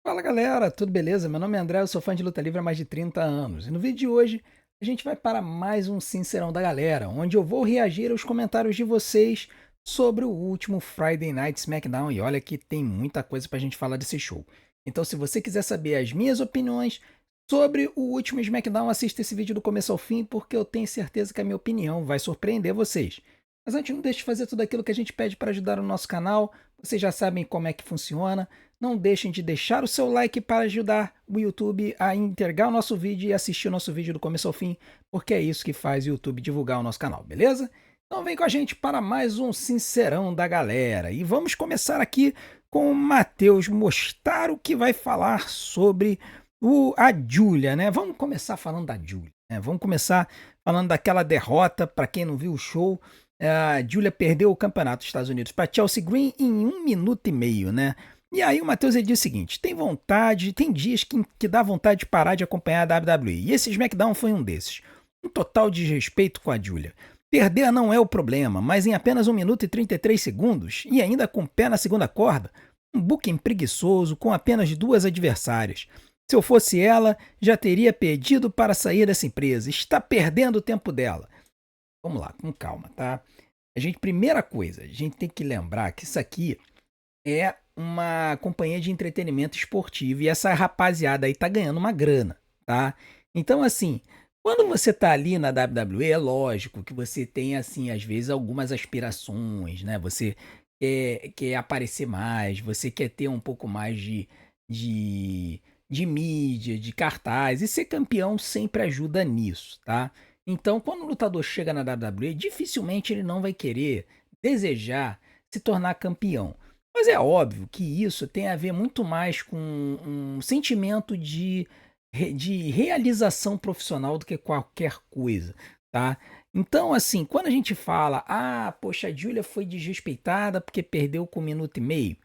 Fala galera, tudo beleza? Meu nome é André, eu sou fã de luta livre há mais de 30 anos. E no vídeo de hoje a gente vai para mais um Sincerão da Galera, onde eu vou reagir aos comentários de vocês sobre o último Friday Night SmackDown. E olha que tem muita coisa pra gente falar desse show. Então, se você quiser saber as minhas opiniões sobre o último SmackDown, assista esse vídeo do começo ao fim, porque eu tenho certeza que a minha opinião vai surpreender vocês. Mas antes, não deixe de fazer tudo aquilo que a gente pede para ajudar o nosso canal. Vocês já sabem como é que funciona. Não deixem de deixar o seu like para ajudar o YouTube a entregar o nosso vídeo e assistir o nosso vídeo do começo ao fim, porque é isso que faz o YouTube divulgar o nosso canal, beleza? Então vem com a gente para mais um Sincerão da Galera. E vamos começar aqui com o Matheus Mostaro, que vai falar sobre a Giulia, né? Vamos começar falando da Giulia, né? Vamos começar falando daquela derrota, para quem não viu o show. A Giulia perdeu o campeonato dos Estados Unidos para Chelsea Green em 1 minuto e meio, né? E aí o Matheus ele diz o seguinte: tem dias que dá vontade de parar de acompanhar a WWE. E esse SmackDown foi um desses. Um total desrespeito com a Giulia. Perder não é o problema, mas em apenas 1 minuto e 33 segundos, e ainda com o pé na segunda corda, um booking preguiçoso com apenas duas adversárias. Se eu fosse ela, já teria pedido para sair dessa empresa. Está perdendo o tempo dela. Vamos lá, com calma, tá? Primeira coisa, a gente tem que lembrar que isso aqui é uma companhia de entretenimento esportivo e essa rapaziada aí tá ganhando uma grana, tá? Então, assim, quando você tá ali na WWE, é lógico que você tem, assim, às vezes algumas aspirações, né? Você quer aparecer mais, você quer ter um pouco mais de, de mídia, de cartaz, e ser campeão sempre ajuda nisso, tá? Então, quando o lutador chega na WWE, dificilmente ele não vai querer desejar se tornar campeão. Mas é óbvio que isso tem a ver muito mais com um sentimento de realização profissional do que qualquer coisa, tá? Então, assim, quando a gente fala, poxa, a Giulia foi desrespeitada porque perdeu com 1 minuto e meio.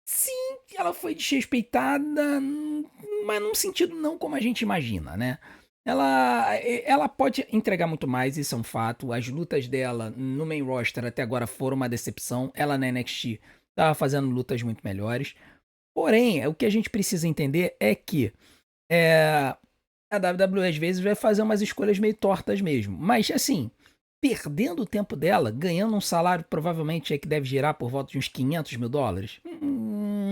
Sim, ela foi desrespeitada, mas num sentido não como a gente imagina, né? Ela pode entregar muito mais, isso é um fato. As lutas dela no main roster até agora foram uma decepção. Ela na NXT estava fazendo lutas muito melhores. Porém, o que a gente precisa entender é que é, a WWE às vezes vai fazer umas escolhas meio tortas mesmo. Mas assim, perdendo o tempo dela, ganhando um salário provavelmente aí que deve girar por volta de uns US$ 500 mil.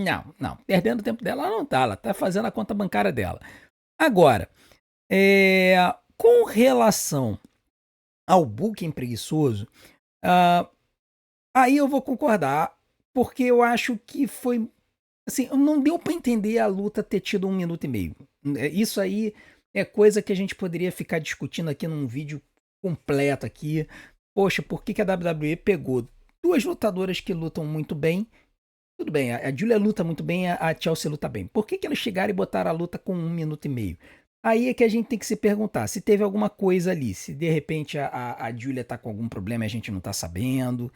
Não, não. Perdendo o tempo dela, ela não tá. Ela tá fazendo a conta bancária dela. Agora, é, com relação ao booking preguiçoso, ah, aí eu vou concordar, porque eu acho que foi. Assim, não deu pra entender a luta ter tido 1 minuto e meio. Isso aí é coisa que a gente poderia ficar discutindo aqui num vídeo completo aqui. Poxa, por que a WWE pegou duas lutadoras que lutam muito bem? Tudo bem, a Julia luta muito bem, a Chelsea luta bem. Por que eles chegaram e botaram a luta com 1 minuto e meio? Aí é que a gente tem que se perguntar se teve alguma coisa ali, se de repente a Julia tá com algum problema e a gente não tá sabendo,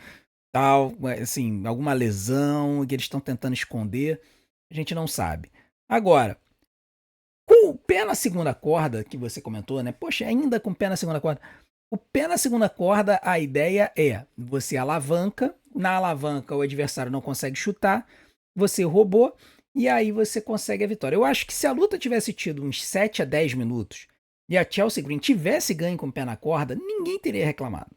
tal, assim, alguma lesão que eles estão tentando esconder, a gente não sabe. Agora, com o pé na segunda corda, que você comentou, né? Poxa, ainda com o pé na segunda corda. O pé na segunda corda, a ideia é você alavanca, na alavanca o adversário não consegue chutar, você roubou e aí você consegue a vitória. Eu acho que se a luta tivesse tido uns 7 a 10 minutos e a Chelsea Green tivesse ganho com o pé na corda, ninguém teria reclamado.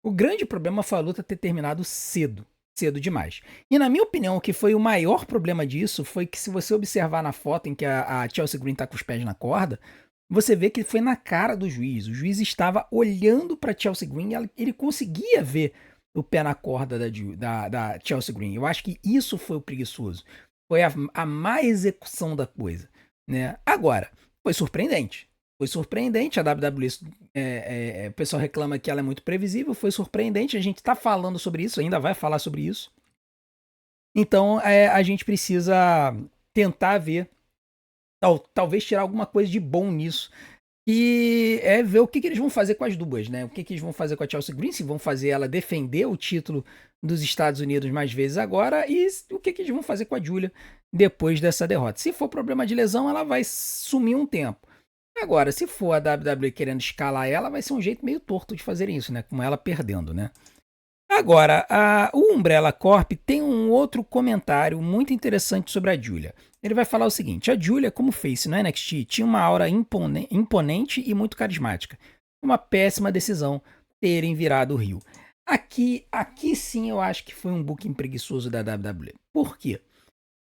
O grande problema foi a luta ter terminado cedo, cedo demais. E na minha opinião, o que foi o maior problema disso foi que se você observar na foto em que a Chelsea Green tá com os pés na corda, você vê que foi na cara do juiz. O juiz estava olhando para Chelsea Green e ele conseguia ver o pé na corda da Chelsea Green. Eu acho que isso foi o preguiçoso. Foi a má execução da coisa, né? Agora, foi surpreendente. Foi surpreendente, a WWE, o pessoal reclama que ela é muito previsível, foi surpreendente, a gente está falando sobre isso, ainda vai falar sobre isso. Então, a gente precisa tentar ver, talvez tirar alguma coisa de bom nisso. E é ver o que eles vão fazer com as duas, né? O que eles vão fazer com a Chelsea Green, se vão fazer ela defender o título dos Estados Unidos mais vezes agora, e o que eles vão fazer com a Julia depois dessa derrota. Se for problema de lesão, ela vai sumir um tempo. Agora, se for a WWE querendo escalar ela, vai ser um jeito meio torto de fazer isso, né? Com ela perdendo, né? Agora, o Umbrella Corp tem um outro comentário muito interessante sobre a Julia. Ele vai falar o seguinte: a Julia, como face no NXT, tinha uma aura imponente e muito carismática. Uma péssima decisão terem virado o Rio. Aqui sim eu acho que foi um booking preguiçoso da WWE. Por quê?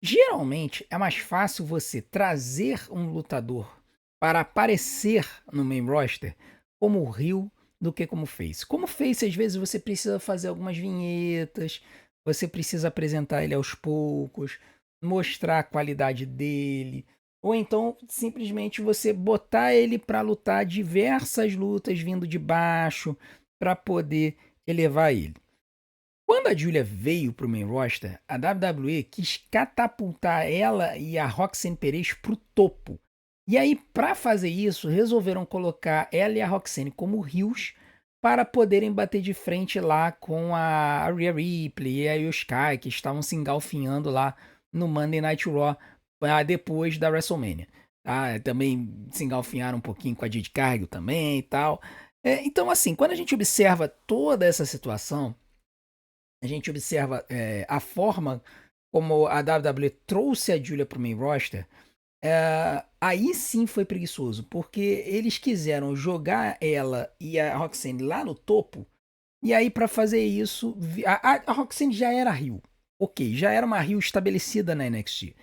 Geralmente é mais fácil você trazer um lutador para aparecer no main roster como Rio do que como face. Como face, às vezes você precisa fazer algumas vinhetas, você precisa apresentar ele aos poucos, mostrar a qualidade dele, ou então simplesmente você botar ele para lutar diversas lutas vindo de baixo para poder elevar ele. Quando a Julia veio pro main roster, a WWE quis catapultar ela e a Roxanne Perez pro topo. E aí, para fazer isso, resolveram colocar ela e a Roxanne como heels para poderem bater de frente lá com a Rhea Ripley e a Io Sky, que estavam se engalfinhando lá no Monday Night Raw depois da WrestleMania. Também se engalfinharam um pouquinho com a Jade Cargill também e tal. Então, assim, quando a gente observa toda essa situação, a gente observa a forma como a WWE trouxe a Julia para o main roster, aí sim foi preguiçoso, porque eles quiseram jogar ela e a Roxanne lá no topo, e aí para fazer isso, a Roxanne já era heel, ok, já era uma heel estabelecida na NXT,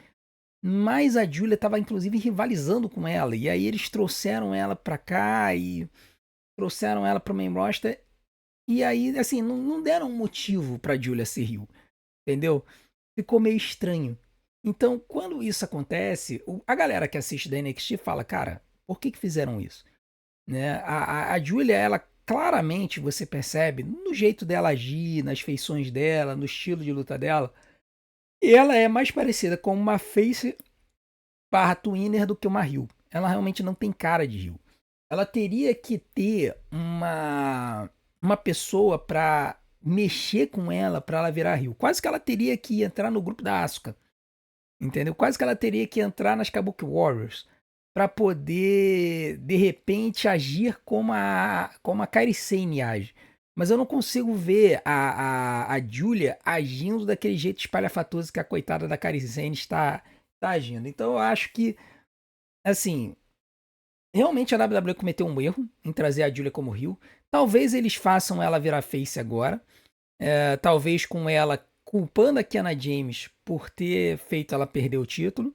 mas a Julia estava inclusive rivalizando com ela, e aí eles trouxeram ela para cá e trouxeram ela para o main roster, e aí, assim, não deram um motivo pra Julia ser heel, entendeu? Ficou meio estranho. Então, quando isso acontece, a galera que assiste da NXT fala, cara, por que fizeram isso? Né? A Julia, ela claramente, você percebe, no jeito dela agir, nas feições dela, no estilo de luta dela, e ela é mais parecida com uma face barra twinner do que uma heel. Ela realmente não tem cara de heel. Ela teria que ter uma pessoa pra mexer com ela pra ela virar heel. Quase que ela teria que entrar no grupo da Asuka, entendeu? Quase que ela teria que entrar nas Kabuki Warriors pra poder de repente agir como a Kairi Sane age. Mas eu não consigo ver a Julia agindo daquele jeito espalhafatoso que a coitada da Kairi Sane está agindo. Então eu acho que, assim, realmente a WWE cometeu um erro em trazer a Julia como heel. Talvez eles façam ela virar face agora. Talvez com ela culpando a Kiana James por ter feito ela perder o título.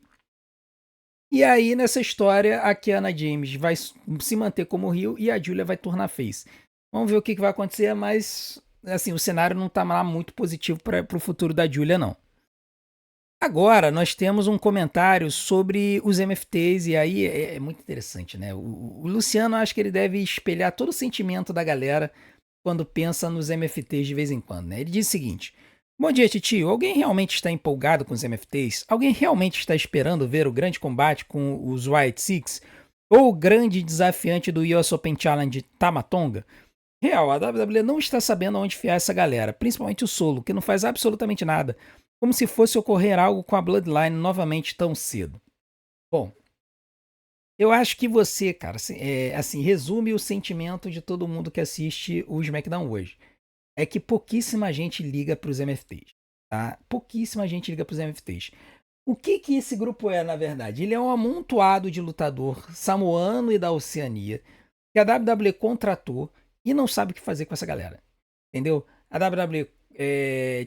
E aí, nessa história, a Kiana James vai se manter como heel e a Julia vai tornar face. Vamos ver o que vai acontecer, mas assim, o cenário não tá lá muito positivo para o futuro da Julia, não. Agora, nós temos um comentário sobre os MFTs, e aí é muito interessante, né? O Luciano, acho que ele deve espelhar todo o sentimento da galera quando pensa nos MFTs de vez em quando, né? Ele diz o seguinte: bom dia, titio. Alguém realmente está empolgado com os MFTs? Alguém realmente está esperando ver o grande combate com os White Six? Ou o grande desafiante do US Open Challenge Tamatonga? Real, a WWE não está sabendo aonde enfiar essa galera, principalmente o Solo, que não faz absolutamente nada, como se fosse ocorrer algo com a Bloodline novamente tão cedo. Bom, eu acho que você, cara, assim, resume o sentimento de todo mundo que assiste o SmackDown hoje. É que pouquíssima gente liga para os MFTs, tá? Pouquíssima gente liga para os MFTs. O que esse grupo é, na verdade? Ele é um amontoado de lutador samoano e da Oceania que a WWE contratou e não sabe o que fazer com essa galera. Entendeu? A WWE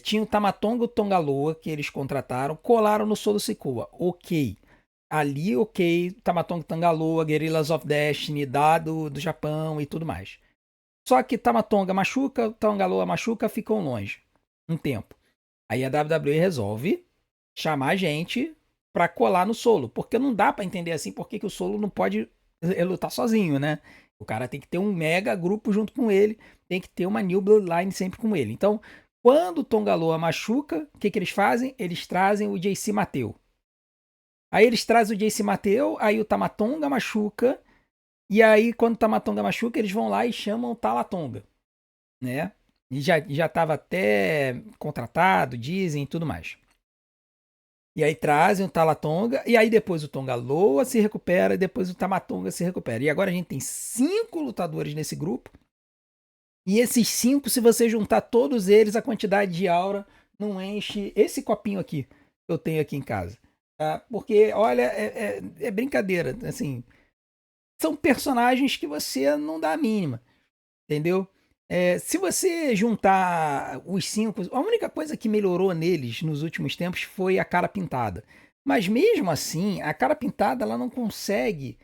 tinha o Tamatonga e o Tongaloa que eles contrataram, colaram no Solo Sikoa. Ok. Ali, ok. Tamatonga, Tongaloa, Guerrillas of Destiny, Dado do Japão e tudo mais. Só que Tamatonga machuca, Tongaloa machuca, ficam longe. Um tempo. Aí a WWE resolve chamar a gente pra colar no Solo. Porque não dá pra entender assim porque que o Solo não pode lutar sozinho, né? O cara tem que ter um mega grupo junto com ele, tem que ter uma New Bloodline sempre com ele. Então, quando o Tongaloa machuca, o que eles fazem? Eles trazem o JC Mateu. Aí eles trazem o JC Mateu, aí o Tamatonga machuca, e aí quando o Tamatonga machuca, eles vão lá e chamam o Talatonga, né? E já estava até contratado, dizem e tudo mais. E aí trazem o Talatonga, e aí depois o Tongaloa se recupera, e depois o Tamatonga se recupera. E agora a gente tem 5 lutadores nesse grupo, E esses 5, se você juntar todos eles, a quantidade de aura não enche esse copinho aqui que eu tenho aqui em casa. Tá? Porque, olha, é brincadeira. Assim, são personagens que você não dá a mínima, entendeu? Se você juntar os 5, a única coisa que melhorou neles nos últimos tempos foi a cara pintada. Mas mesmo assim, a cara pintada ela não consegue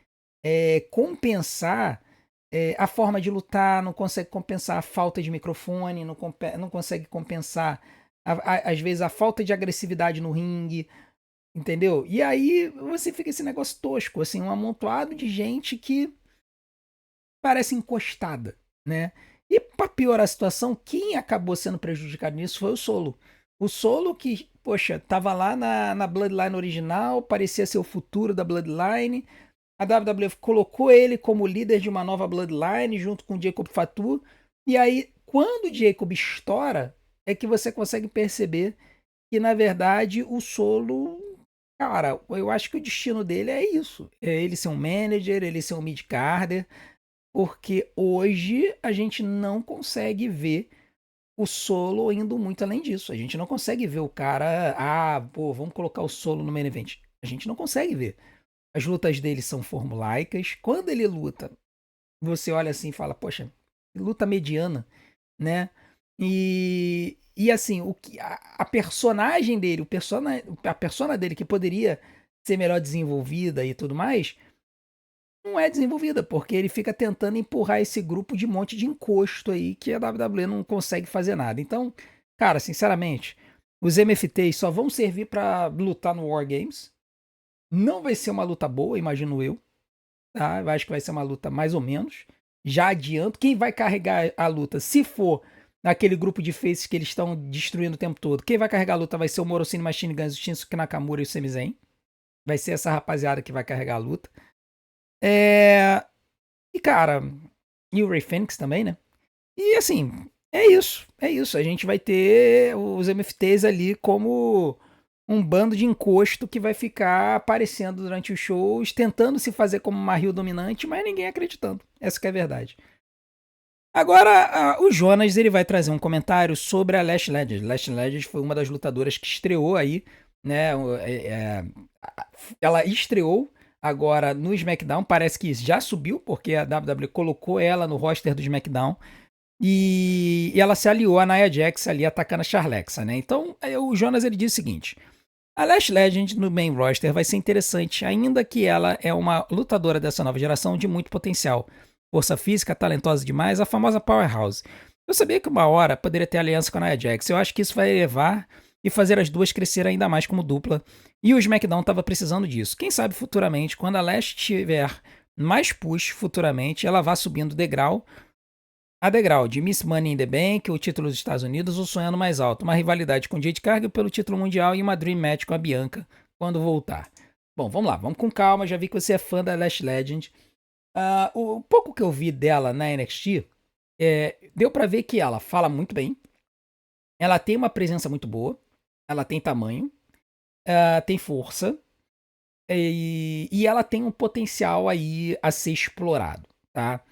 compensar a forma de lutar, não consegue compensar a falta de microfone, não consegue compensar, às vezes, a falta de agressividade no ringue, entendeu? E aí você fica esse negócio tosco, assim, um amontoado de gente que parece encostada, né? E para piorar a situação, quem acabou sendo prejudicado nisso foi o Solo. O Solo que, poxa, tava lá na Bloodline original, parecia ser o futuro da Bloodline. A WWF colocou ele como líder de uma nova Bloodline junto com o Jacob Fatu. E aí, quando o Jacob estoura, é que você consegue perceber que, na verdade, o Solo, cara, eu acho que o destino dele é isso. É ele ser um manager, ele ser um mid-carder, porque hoje a gente não consegue ver o Solo indo muito além disso. A gente não consegue ver o cara, pô, vamos colocar o Solo no main event. A gente não consegue ver. As lutas dele são formulaicas. Quando ele luta, você olha assim e fala, poxa, luta mediana, né? E assim, a personagem dele, a persona dele que poderia ser melhor desenvolvida e tudo mais, não é desenvolvida, porque ele fica tentando empurrar esse grupo de monte de encosto aí que a WWE não consegue fazer nada. Então, cara, sinceramente, os MFTs só vão servir pra lutar no War Games. Não vai ser uma luta boa, imagino eu. Tá? Eu acho que vai ser uma luta mais ou menos. Já adianto. Quem vai carregar a luta, se for naquele grupo de faces que eles estão destruindo o tempo todo, quem vai carregar a luta vai ser o Morosini Machine Guns, o Shinsuke Nakamura e o Sami Zayn. Vai ser essa rapaziada que vai carregar a luta. E, cara, e o Ray Fênix também, né? E, assim, é isso. É isso. A gente vai ter os MFTs ali como um bando de encosto que vai ficar aparecendo durante os shows, tentando se fazer como uma Rio dominante, mas ninguém acreditando. Essa que é a verdade. Agora, o Jonas ele vai trazer um comentário sobre a Lash Legend. Lash Legend foi uma das lutadoras que estreou aí, né? Ela estreou agora no SmackDown, parece que já subiu, porque a WWE colocou ela no roster do SmackDown. E ela se aliou a Nia Jax ali atacando a Charlexa, né? Então, o Jonas ele diz o seguinte: a Lash Legend no main roster vai ser interessante, ainda que ela é uma lutadora dessa nova geração de muito potencial. Força física, talentosa demais, a famosa Powerhouse. Eu sabia que uma hora poderia ter aliança com a Nia Jax. Eu acho que isso vai levar e fazer as duas crescer ainda mais como dupla. E o SmackDown estava precisando disso. Quem sabe futuramente, quando a Lash tiver mais push futuramente, ela vá subindo degrau a degrau de Miss Money in the Bank, o título dos Estados Unidos, o sonhando mais alto, uma rivalidade com Jade Cargill pelo título mundial e uma Dream Match com a Bianca quando voltar. Bom, vamos lá, vamos com calma, já vi que você é fã da Lash Legend. O pouco que eu vi dela na NXT, deu pra ver que ela fala muito bem, ela tem uma presença muito boa, ela tem tamanho, tem força, e ela tem um potencial aí a ser explorado, tá?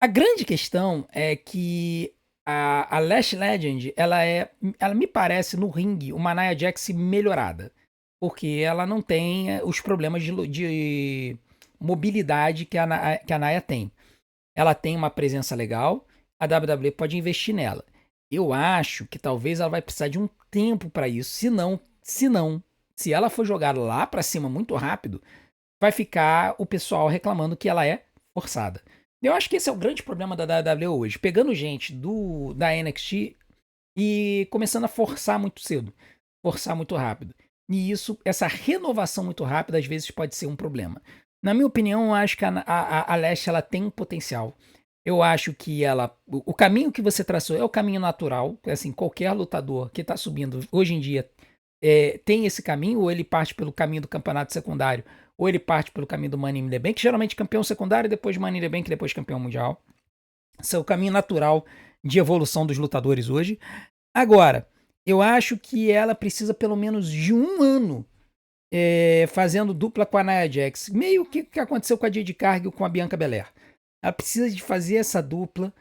A grande questão é que a Lash Legend, ela me parece no ringue uma Nia Jax melhorada, porque ela não tem os problemas de mobilidade que a Nia tem. Ela tem uma presença legal, a WWE pode investir nela. Eu acho que talvez ela vai precisar de um tempo para isso, se ela for jogada lá para cima muito rápido, vai ficar o pessoal reclamando que ela é forçada. Eu acho que esse é o grande problema da WWE hoje, pegando gente da NXT e começando a forçar muito cedo, forçar muito rápido. E essa renovação muito rápida, às vezes pode ser um problema. Na minha opinião, eu acho que a Lash ela tem um potencial. Eu acho que o caminho que você traçou é o caminho natural. Assim, qualquer lutador que está subindo hoje em dia tem esse caminho, ou ele parte pelo caminho do campeonato secundário, ou ele parte pelo caminho do Money in the Bank, geralmente campeão secundário, depois Money in the Bank, depois campeão mundial. Esse é o caminho natural de evolução dos lutadores hoje. Agora, eu acho que ela precisa pelo menos de um ano fazendo dupla com a Nia Jax. Meio que aconteceu com a Jade Cargill com a Bianca Belair. Ela precisa de fazer essa dupla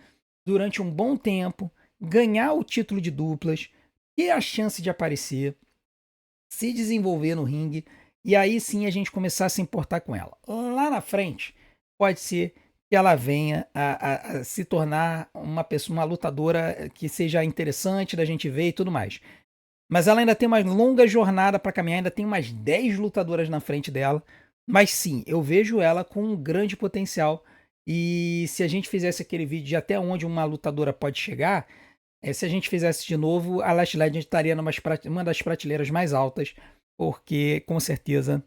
durante um bom tempo, ganhar o título de duplas, ter a chance de aparecer, se desenvolver no ringue, e aí sim a gente começar a se importar com ela. Lá na frente, pode ser que ela venha a se tornar uma pessoa, uma lutadora que seja interessante da gente ver e tudo mais. Mas ela ainda tem uma longa jornada para caminhar, ainda tem umas 10 lutadoras na frente dela. Mas sim, eu vejo ela com um grande potencial. E se a gente fizesse aquele vídeo de até onde uma lutadora pode chegar, se a gente fizesse de novo, a Lash Legend estaria uma das prateleiras mais altas, porque com certeza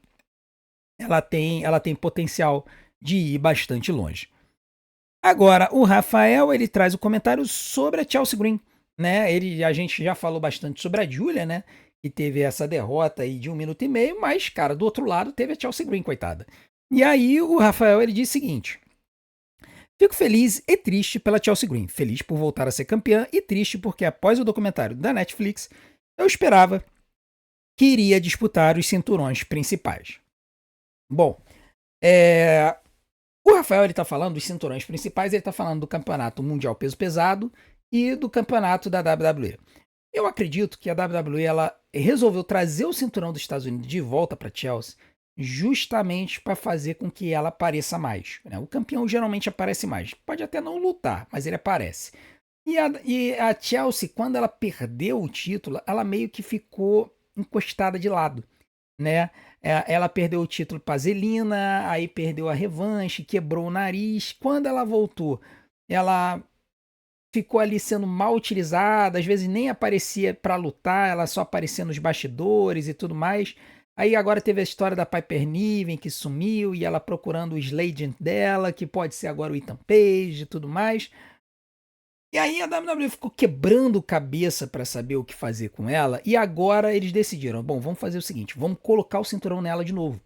ela tem potencial de ir bastante longe. Agora, o Rafael, ele traz o comentário sobre a Chelsea Green, né? A gente já falou bastante sobre a Julia, né? Que teve essa derrota aí de 1 minuto e meio, mas, cara, do outro lado teve a Chelsea Green, coitada. E aí o Rafael, ele diz o seguinte: fico feliz e triste pela Chelsea Green. Feliz por voltar a ser campeã e triste porque após o documentário da Netflix, eu esperava que iria disputar os cinturões principais. Bom, o Rafael ele tá falando dos cinturões principais, ele tá falando do campeonato mundial peso pesado e do campeonato da WWE. Eu acredito que a WWE ela resolveu trazer o cinturão dos Estados Unidos de volta para Chelsea justamente para fazer com que ela apareça mais, né? O campeão geralmente aparece mais. Pode até não lutar, mas ele aparece. E a Chelsea, quando ela perdeu o título, ela meio que ficou encostada de lado, né? Ela perdeu o título para Zelina, aí perdeu a revanche, quebrou o nariz. Quando ela voltou, ela ficou ali sendo mal utilizada, às vezes nem aparecia para lutar, ela só aparecia nos bastidores e tudo mais. Aí agora teve a história da Piper Niven que sumiu e ela procurando o Slade dela, que pode ser agora o Ethan Page e tudo mais. E aí a WWE ficou quebrando cabeça para saber o que fazer com ela, e agora eles decidiram, bom, vamos fazer o seguinte, vamos colocar o cinturão nela de novo.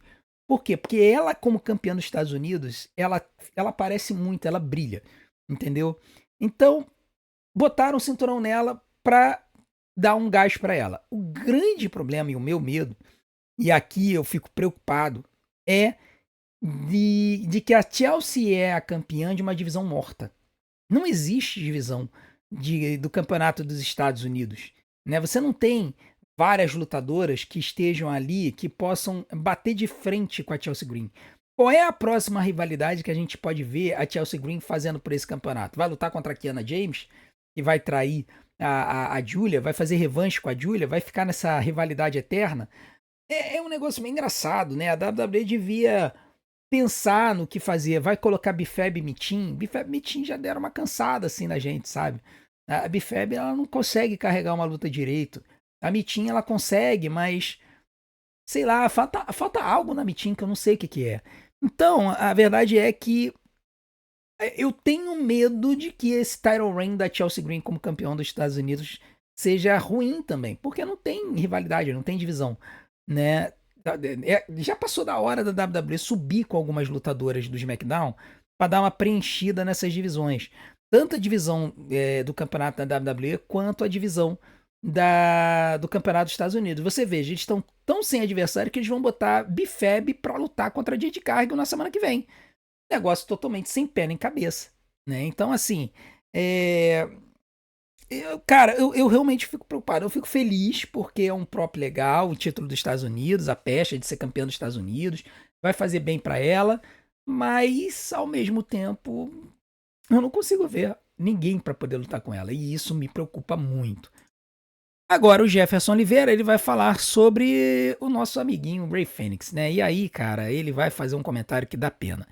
Por quê? Porque ela, como campeã dos Estados Unidos, ela aparece muito, ela brilha, entendeu? Então, botaram o cinturão nela pra dar um gás para ela. O grande problema e o meu medo, e aqui eu fico preocupado, é de que a Chelsea é a campeã de uma divisão morta. Não existe divisão do campeonato dos Estados Unidos, né? Você não tem várias lutadoras que estejam ali que possam bater de frente com a Chelsea Green. Qual é a próxima rivalidade que a gente pode ver a Chelsea Green fazendo por esse campeonato? Vai lutar contra a Kiana James e vai trair a Julia? Vai fazer revanche com a Julia? Vai ficar nessa rivalidade eterna? É um negócio meio engraçado, né? A WWE devia pensar no que fazer. Vai colocar Bifeb e Mitin? Bifeb e Mitin já deram uma cansada assim na gente, sabe? A Bifeb ela não consegue carregar uma luta direito. A Mitin ela consegue, mas sei lá, falta algo na Mitin que eu não sei o que que é. Então, a verdade é que eu tenho medo de que esse title reign da Chelsea Green como campeão dos Estados Unidos seja ruim também, porque não tem rivalidade, não tem divisão, né? Já passou da hora da WWE subir com algumas lutadoras do SmackDown para dar uma preenchida nessas divisões. Tanto a divisão do campeonato da WWE quanto a divisão do campeonato dos Estados Unidos. Você vê, eles estão tão sem adversário que eles vão botar Bifeb para lutar contra a Jade Cargill na semana que vem. Negócio totalmente sem pé nem cabeça, né? Então, assim, cara, eu realmente fico preocupado. Eu fico feliz porque é um prop legal, o título dos Estados Unidos, a pecha de ser campeã dos Estados Unidos, vai fazer bem pra ela, mas ao mesmo tempo eu não consigo ver ninguém pra poder lutar com ela e isso me preocupa muito. Agora o Jefferson Oliveira, ele vai falar sobre o nosso amiguinho Ray Fênix, né? E aí, cara, ele vai fazer um comentário que dá pena.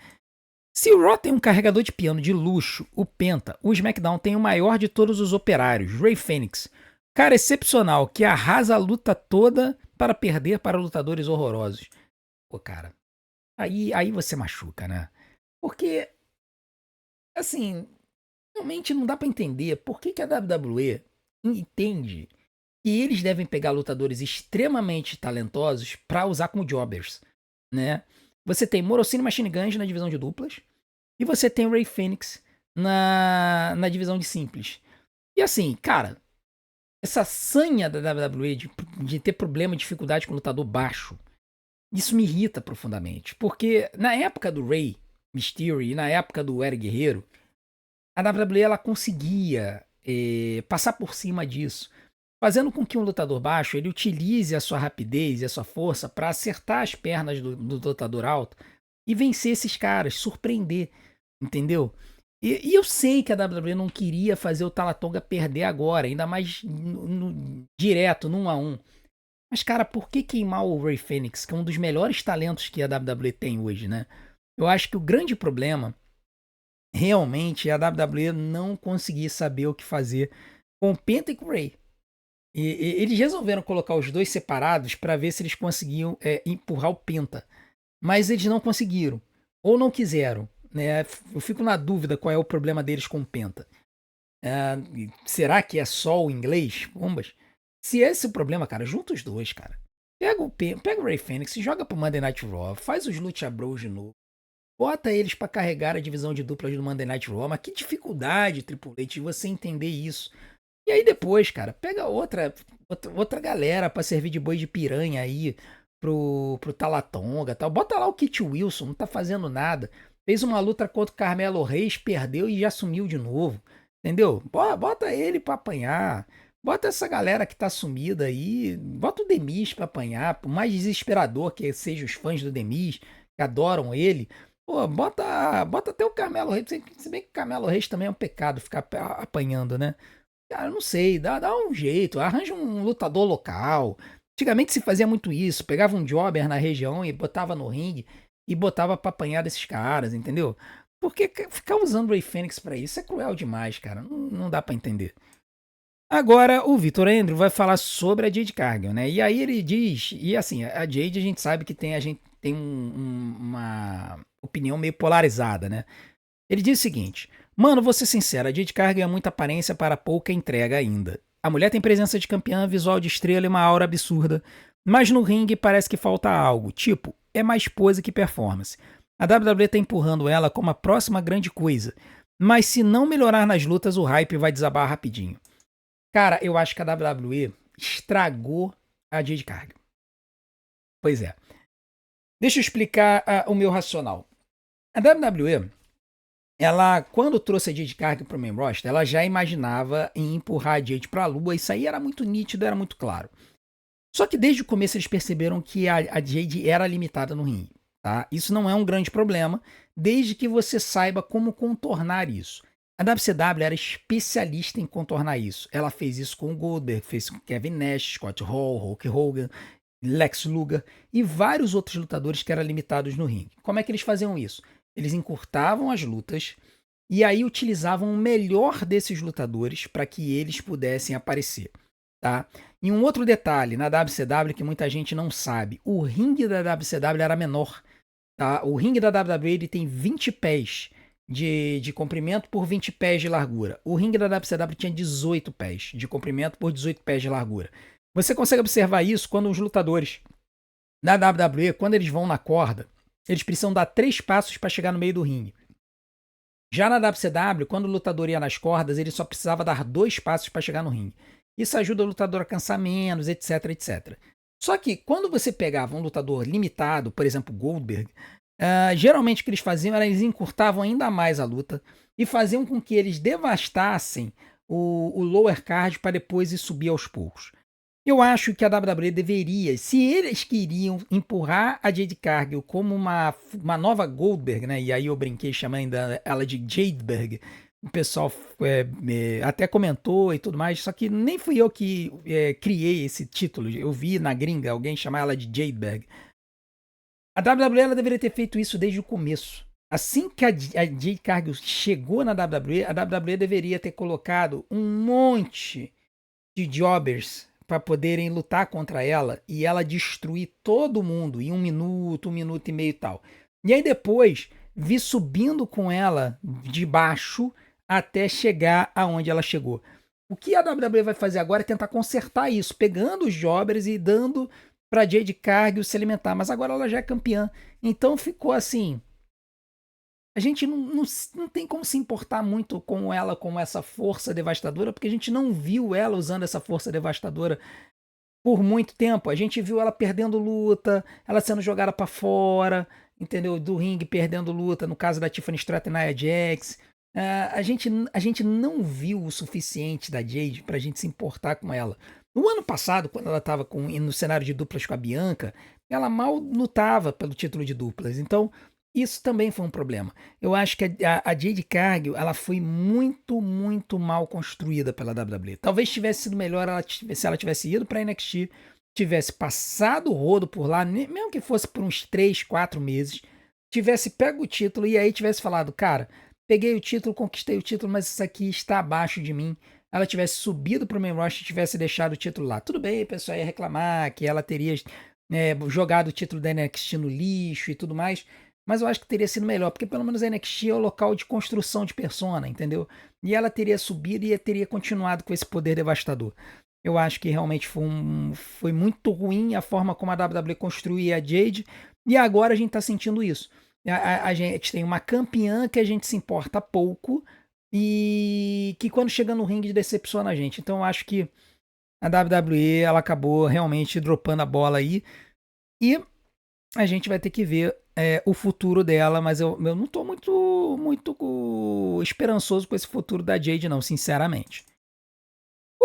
Se o Raw tem um carregador de piano de luxo, o Penta, o SmackDown tem o maior de todos os operários, Ray Fênix. Cara excepcional, que arrasa a luta toda para perder para lutadores horrorosos. Pô, cara, aí você machuca, né? Porque, assim, realmente não dá pra entender por que a WWE entende que eles devem pegar lutadores extremamente talentosos pra usar como jobbers, né? Você tem Morocino Machine Guns na divisão de duplas. E você tem o Ray Fênix na divisão de simples. E assim, cara, essa sanha da WWE de ter problema e dificuldade com o lutador baixo, isso me irrita profundamente. Porque na época do Ray Mysterio e na época do Eric Guerreiro, a WWE ela conseguia passar por cima disso, fazendo com que um lutador baixo ele utilize a sua rapidez e a sua força para acertar as pernas do lutador alto e vencer esses caras, surpreender, entendeu? E eu sei que a WWE não queria fazer o Talatonga perder agora, ainda mais direto, num a um. Mas, cara, por que queimar o Rey Fênix, que é um dos melhores talentos que a WWE tem hoje, né? Eu acho que o grande problema realmente é a WWE não conseguir saber o que fazer com o Penta e com o Rey. Eles resolveram colocar os dois separados para ver se eles conseguiam empurrar o Penta. Mas eles não conseguiram. Ou não quiseram. Né? Eu fico na dúvida qual é o problema deles com o Penta. Será que é só o inglês? Bombas. Se esse é o problema, cara, junta os dois, cara. Pega o Rey Fênix e joga pro Monday Night Raw. Faz os Lucha Bros de novo. Bota eles pra carregar a divisão de duplas do Monday Night Raw. Mas que dificuldade, Triple H, de você entender isso. E aí depois, cara, pega outra galera pra servir de boi de piranha aí pro Talatonga e tal. Bota lá o Kit Wilson, não tá fazendo nada. Fez uma luta contra o Carmelo Reis, perdeu e já sumiu de novo. Entendeu? Bota ele pra apanhar. Bota essa galera que tá sumida aí. Bota o Demis pra apanhar. Por mais desesperador que sejam os fãs do Demis, que adoram ele. Pô, bota até o Carmelo Reis. Se bem que o Carmelo Reis também é um pecado ficar apanhando, né? Cara, eu não sei, dá um jeito, arranja um lutador local. Antigamente se fazia muito isso, pegava um jobber na região e botava no ringue e botava pra apanhar desses caras, entendeu? Porque ficar usando o Rey Fênix pra isso é cruel demais, cara. Não dá pra entender. Agora, o Vitor Andrew vai falar sobre a Jade Cargill, né? E aí ele diz, e assim, a Jade a gente sabe que a gente tem uma opinião meio polarizada, né? Ele diz o seguinte: Mano, vou ser sincero, a Jade Cargill é muita aparência para pouca entrega ainda. A mulher tem presença de campeã, visual de estrela e uma aura absurda, mas no ringue parece que falta algo, tipo, é mais pose que performance. A WWE tá empurrando ela como a próxima grande coisa, mas se não melhorar nas lutas, o hype vai desabar rapidinho. Cara, eu acho que a WWE estragou a Jade Cargill. Pois é. Deixa eu explicar o meu racional. A WWE ela, quando trouxe a Jade Cargill para o main roster, ela já imaginava em empurrar a Jade para a Lua. Isso aí era muito nítido, era muito claro. Só que desde o começo eles perceberam que a Jade era limitada no ringue. Tá? Isso não é um grande problema, desde que você saiba como contornar isso. A WCW era especialista em contornar isso. Ela fez isso com o Goldberg, fez com Kevin Nash, Scott Hall, Hulk Hogan, Lex Luger e vários outros lutadores que eram limitados no ringue. Como é que eles faziam isso? Eles encurtavam as lutas e aí utilizavam o melhor desses lutadores para que eles pudessem aparecer. Tá? E um outro detalhe na WCW que muita gente não sabe, o ringue da WCW era menor. Tá? O ringue da WWE ele tem 20 pés de comprimento por 20 pés de largura. O ringue da WCW tinha 18 pés de comprimento por 18 pés de largura. Você consegue observar isso quando os lutadores da WWE, quando eles vão na corda, eles precisam dar 3 passos para chegar no meio do ringue. Já na WCW, quando o lutador ia nas cordas, ele só precisava dar 2 passos para chegar no ringue. Isso ajuda o lutador a cansar menos, etc, etc. Só que quando você pegava um lutador limitado, por exemplo, Goldberg, geralmente o que eles faziam era eles encurtavam ainda mais a luta e faziam com que eles devastassem o lower card para depois ir subir aos poucos. Eu acho que a WWE deveria, se eles queriam empurrar a Jade Cargill como uma nova Goldberg, né? E aí eu brinquei chamando ela de Jadeberg. O pessoal até comentou e tudo mais, só que nem fui eu que criei esse título. Eu vi na gringa alguém chamar ela de Jadeberg. A WWE ela deveria ter feito isso desde o começo. Assim que a Jade Cargill chegou na WWE, a WWE deveria ter colocado um monte de jobbers para poderem lutar contra ela e ela destruir todo mundo em 1 minuto e meio e tal. E aí depois vir subindo com ela de baixo até chegar aonde ela chegou. O que a WWE vai fazer agora é tentar consertar isso, pegando os jobbers e dando para Jade Cargill se alimentar. Mas agora ela já é campeã. Então ficou assim. A gente não tem como se importar muito com ela como essa força devastadora, porque a gente não viu ela usando essa força devastadora por muito tempo. A gente viu ela perdendo luta, ela sendo jogada para fora, entendeu? Do ringue perdendo luta, no caso da Tiffany Stratton e Nia Jax. a gente não viu o suficiente da Jade pra gente se importar com ela. No ano passado, quando ela tava no cenário de duplas com a Bianca, ela mal lutava pelo título de duplas. Então, isso também foi um problema. Eu acho que a Jade Cargill, ela foi muito, muito mal construída pela WWE. Talvez tivesse sido melhor se ela tivesse ido pra NXT, tivesse passado o rodo por lá, mesmo que fosse por uns 3, 4 meses, tivesse pego o título e aí tivesse falado, cara, peguei o título, conquistei o título, mas isso aqui está abaixo de mim. Ela tivesse subido pro main roster e tivesse deixado o título lá. Tudo bem, o pessoal ia reclamar que ela teria jogado o título da NXT no lixo e tudo mais, mas eu acho que teria sido melhor, porque pelo menos a NXT é o local de construção de persona, entendeu? E ela teria subido e teria continuado com esse poder devastador. Eu acho que realmente foi muito ruim a forma como a WWE construía a Jade, e agora a gente tá sentindo isso. A gente tem uma campeã que a gente se importa pouco e que quando chega no ringue decepciona a gente. Então eu acho que a WWE ela acabou realmente dropando a bola aí e a gente vai ter que ver o futuro dela, mas eu não tô muito esperançoso com esse futuro da Jade não, sinceramente.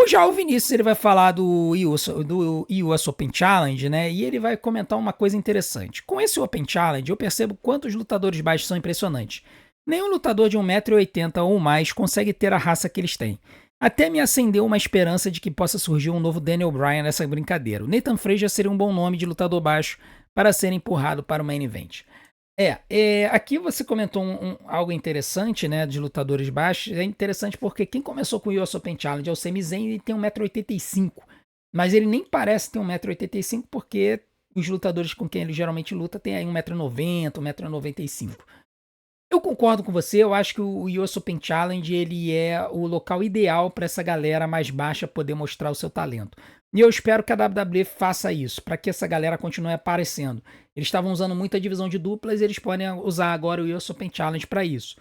Já o Vinícius ele vai falar do US Open Challenge, né? E ele vai comentar uma coisa interessante. Com esse Open Challenge, eu percebo quantos lutadores baixos são impressionantes. Nenhum lutador de 1,80 m ou mais consegue ter a raça que eles têm. Até me acendeu uma esperança de que possa surgir um novo Daniel Bryan nessa brincadeira. O Nathan Frazier seria um bom nome de lutador baixo para ser empurrado para o main event. Aqui você comentou algo interessante, né, de lutadores baixos. É interessante porque quem começou com o US Open Challenge é o Sami Zayn, ele tem 1,85 m. Mas ele nem parece ter 1,85 m porque os lutadores com quem ele geralmente luta têm aí 1,90 m, 1,95 m. Eu concordo com você, eu acho que o US Open Challenge ele é o local ideal para essa galera mais baixa poder mostrar o seu talento. E eu espero que a WWE faça isso, para que essa galera continue aparecendo. Eles estavam usando muita divisão de duplas e eles podem usar agora o US Open Challenge para isso.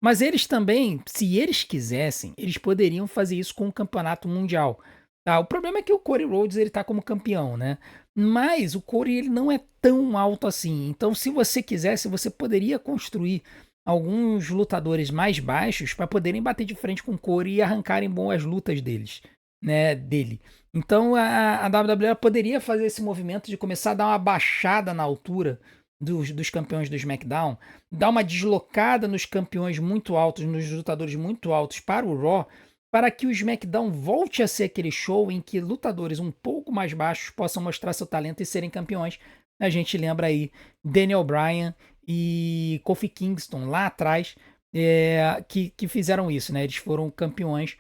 Mas eles também, se eles quisessem, eles poderiam fazer isso com o campeonato mundial. Tá? O problema é que o Cody Rhodes ele tá como campeão, né? Mas o Cody ele não é tão alto assim. Então, se você quisesse, você poderia construir alguns lutadores mais baixos para poderem bater de frente com o Cody e arrancarem boas lutas dele. Então a WWE poderia fazer esse movimento de começar a dar uma baixada na altura dos campeões do SmackDown, dar uma deslocada nos campeões muito altos, nos lutadores muito altos para o Raw, para que o SmackDown volte a ser aquele show em que lutadores um pouco mais baixos possam mostrar seu talento e serem campeões. A gente lembra aí Daniel Bryan e Kofi Kingston lá atrás, que fizeram isso, né? Eles foram campeões.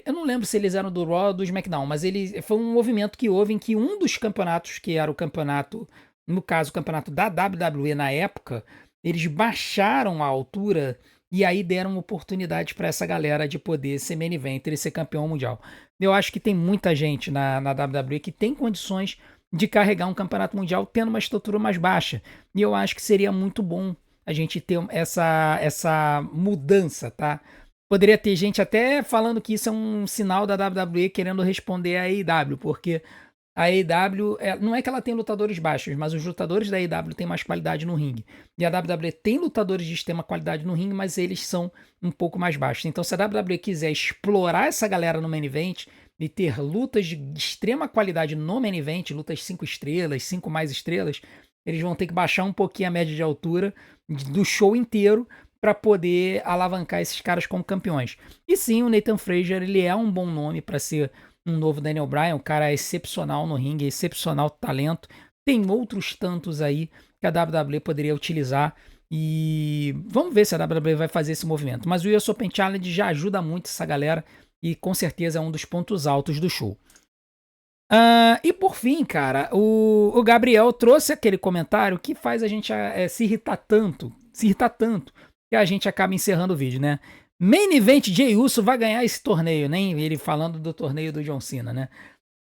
Eu não lembro se eles eram do Raw ou do SmackDown, mas foi um movimento que houve em que um dos campeonatos, que era o campeonato, no caso, o campeonato da WWE na época, eles baixaram a altura e aí deram oportunidade para essa galera de poder ser main eventer e ser campeão mundial. Eu acho que tem muita gente na WWE que tem condições de carregar um campeonato mundial tendo uma estrutura mais baixa. E eu acho que seria muito bom a gente ter essa mudança, tá? Poderia ter gente até falando que isso é um sinal da WWE querendo responder à AEW, porque a AEW, não é que ela tem lutadores baixos, mas os lutadores da AEW têm mais qualidade no ringue. E a WWE tem lutadores de extrema qualidade no ringue, mas eles são um pouco mais baixos. Então, se a WWE quiser explorar essa galera no main event e ter lutas de extrema qualidade no main event, lutas 5 estrelas, 5 mais estrelas, eles vão ter que baixar um pouquinho a média de altura do show inteiro para poder alavancar esses caras como campeões. E sim, o Nathan Frazier, ele é um bom nome para ser um novo Daniel Bryan, um cara excepcional no ringue, excepcional talento. Tem outros tantos aí que a WWE poderia utilizar e vamos ver se a WWE vai fazer esse movimento. Mas o US Open Challenge já ajuda muito essa galera e com certeza é um dos pontos altos do show. E por fim, cara, o Gabriel trouxe aquele comentário que faz a gente se irritar tanto, que a gente acaba encerrando o vídeo, né? Main Event Jey Uso vai ganhar esse torneio, né? Ele falando do torneio do John Cena, né?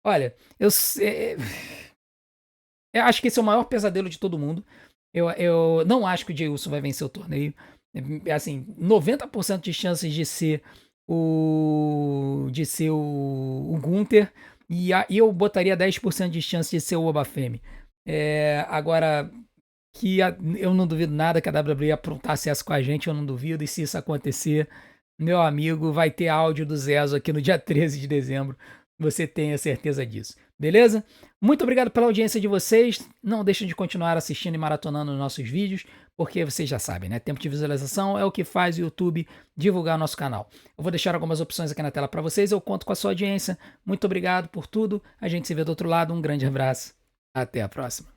Olha, eu acho que esse é o maior pesadelo de todo mundo. Eu não acho que o Jey Uso vai vencer o torneio. Assim, 90% de chances de ser o Gunther e eu botaria 10% de chance de ser o Obafemi. Agora, eu não duvido nada que a WWE aprontasse essa com a gente, eu não duvido, e se isso acontecer, meu amigo, vai ter áudio do Zezo aqui no dia 13 de dezembro. Você tenha certeza disso. Beleza? Muito obrigado pela audiência de vocês. Não deixem de continuar assistindo e maratonando os nossos vídeos, porque vocês já sabem, né? Tempo de visualização é o que faz o YouTube divulgar o nosso canal. Eu vou deixar algumas opções aqui na tela para vocês. Eu conto com a sua audiência. Muito obrigado por tudo. A gente se vê do outro lado. Um grande abraço. Até a próxima.